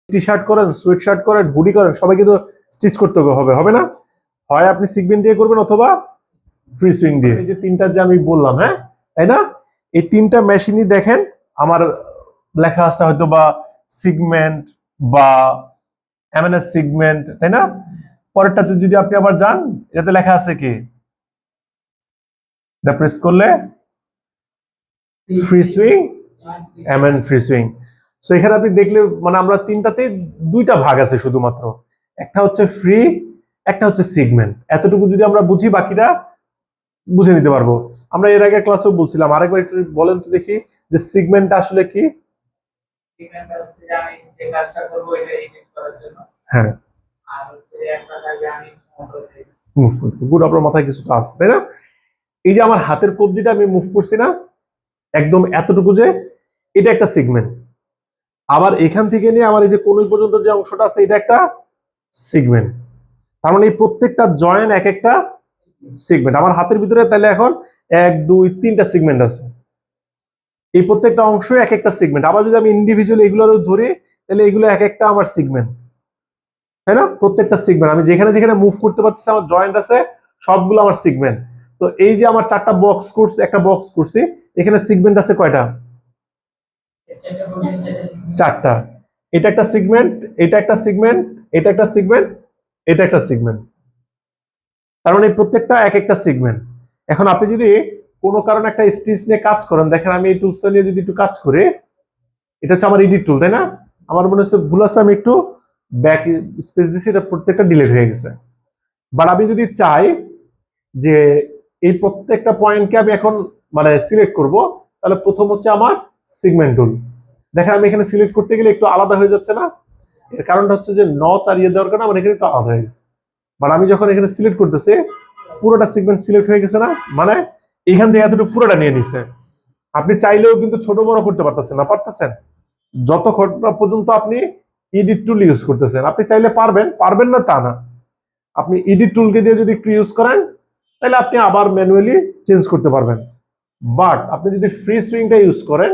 T shirt করেন, sweat shirt করেন, hoodie করেন, সবাইকে তো স্টিচ করতে হবে, হবে না? হয় আপনি সিগমেন্ট দিয়ে করবেন অথবা ফ্রি সুইং দিয়ে। এই যে তিনটা যে আমি বললাম, হ্যাঁ, তাই না? এই তিনটা মেশিনই দেখেন আমার লেখা আছে হয়তো বা সিগমেন্ট বা এমএনএস সিগমেন্ট, তাই না? পরেরটাতে যদি আপনি আবার যান, এটাতে লেখা আছে কি? এটা প্রেস করলে free swing, MN free swing. So এখানে আপনি দেখলে মানে আমরা তিনটাতে দুইটা ভাগ আছে শুধুমাত্র, একটা হচ্ছে ফ্রি, একটা হচ্ছে সিগমেন্ট। এতটুকু যদি আমরা বুঝি, বাকিটা বুঝে নিতে পারবো। আমরা এর আগে ক্লাসেও বলছিলাম, আরেকবার একটু বলেন তো দেখি যে সিগমেন্ট আসলে কি? সিগমেন্টটা হচ্ছে যে আমি যে কাজটা করব এটা এডিট করার জন্য। হ্যাঁ, আর হচ্ছে যে একটা কাজে আমি মুভ করতে গুড, আপনার মাথায় কিছুটা আছে, তাই না? এই যে আমার হাতের কবজিটা আমি মুভ করছি না একদম এতটুকু, যে এটা একটা সিগমেন্ট। আবার এখান থেকে নিয়ে আমার এই যে কোন পর্যন্ত যে অংশটা আছে এটা একটা সিগমেন্ট। তার মানে এই প্রত্যেকটা জয়েন্ট এক একটা সিগমেন্ট আমার হাতের ভিতরে। তাহলে এখন 1 2 3টা সিগমেন্ট আছে, এই প্রত্যেকটা অংশ এক একটা সিগমেন্ট। আবার যদি আমি ইন্ডিভিজুয়ালি এগুলো ধরি, তাহলে এগুলো এক একটা আমার সিগমেন্ট, তাই না? প্রত্যেকটা সিগমেন্ট আমি যেখানে যেখানে মুভ করতে পারছি, আমার জয়েন্ট আছে, সবগুলো আমার সিগমেন্ট। তো এই যে আমার চারটা বক্স করছি, একটা বক্স করছি, এখানে সিগমেন্ট আছে কয়টা? চারটা। এটা একটা সিগমেন্ট, এটা একটা সিগমেন্ট, এটা একটা সিগমেন্ট, এটা একটা সিগমেন্ট। তার মানে প্রত্যেকটা এক একটা সিগমেন্ট। এখন আপনি যদি কোনো কারণে একটা স্টিচ নিয়ে কাজ করেন, দেখেন আমি এই টুলসটা নিয়ে যদি একটু কাজ করি, এটা হচ্ছে আমার এডিট টুল, তাই না? আমার মনে হচ্ছে ভুল আছে, আমি একটু ব্যাক স্পেস দিচ্ছি, এটা প্রত্যেকটা ডিলিট হয়ে গেছে। বাট আমি যদি চাই যে এই প্রত্যেকটা পয়েন্টকে আমি এখন মানে সিলেক্ট করব, তাহলে প্রথম হচ্ছে আমার সিগমেন্ট টুল। দেখেন আমি এখানে সিলেক্ট করতে গেলে একটু আলাদা হয়ে যাচ্ছে না? এর কারণটা হচ্ছে যে চালিয়ে দেওয়ার কারণে আমার এখানে একটু আলাদা হয়ে গেছে। বাট আমি যখন এখানে সিলেক্ট করতেছি, পুরোটা সিগমেন্ট সিলেক্ট হয়ে গেছে না? মানে এখান থেকে এতটুকু পুরোটা নিয়ে নিছে। আপনি চাইলেও কিন্তু ছোট বড় করতে পারতেছেন না, পারতেছেন? যতক্ষণ না পর্যন্ত আপনি এডিট টুল ইউজ করতেছেন, আপনি চাইলে পারবেন, পারবেন না তা না। আপনি এডিট টুলকে দিয়ে যদি একটু ইউজ করেন, তাহলে আপনি আবার ম্যানুয়ালি চেঞ্জ করতে পারবেন। বাট আপনি যদি ফ্রি সুইংটা ইউজ করেন,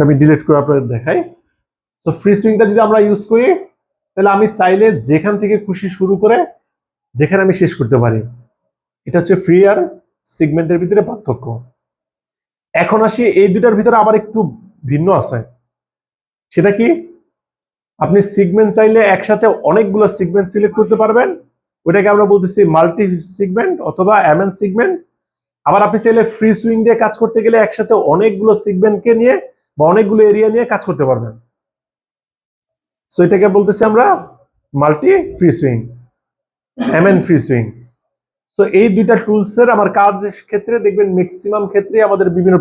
আমি ডিলিট করে আপনাদের দেখাই। তো ফ্রি সুইংটা যদি আমরা ইউজ করি, তাহলে আমি চাইলে যেখান থেকে খুশি শুরু করে যেখানে আমি শেষ করতে পারি। এটা হচ্ছে ফ্রি আর সিগমেন্টের ভিতরে পার্থক্য। এখন আসি এই দুটার ভিতরে আবার একটু ভিন্ন আছে। সেটা কি? আপনি সিগমেন্ট চাইলে একসাথে অনেকগুলো সিগমেন্ট সিলেক্ট করতে পারবেন, ওটাকে আমরা বলতেছি মাল্টি সিগমেন্ট অথবা এমএন সিগমেন্ট। আবার আপনি চাইলে ফ্রি সুইং দিয়ে কাজ করতে গেলে একসাথে অনেকগুলো সিগমেন্টকে নিয়ে বা অনেকগুলো এরিয়া নিয়ে কাজ করতে পারবেন। সো এটাকে বলতেছি আমরা multi free swing, MN free swing. তো এই দুইটা টুলসের আমার কাজ ক্ষেত্রে দেখবেন ম্যাক্সিমাম ক্ষেত্রে আমাদের বিভিন্ন,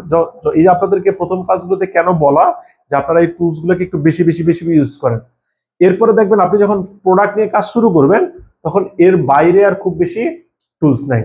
এই যে আপনাদেরকে প্রথম কাজগুলোতে কেন বলা যে আপনারা এই টুলস গুলোকে একটু বেশি বেশি বেশি ইউজ করেন। এরপরে দেখবেন আপনি যখন প্রোডাক্ট নিয়ে কাজ শুরু করবেন, তখন এর বাইরে আর খুব বেশি টুলস নাই।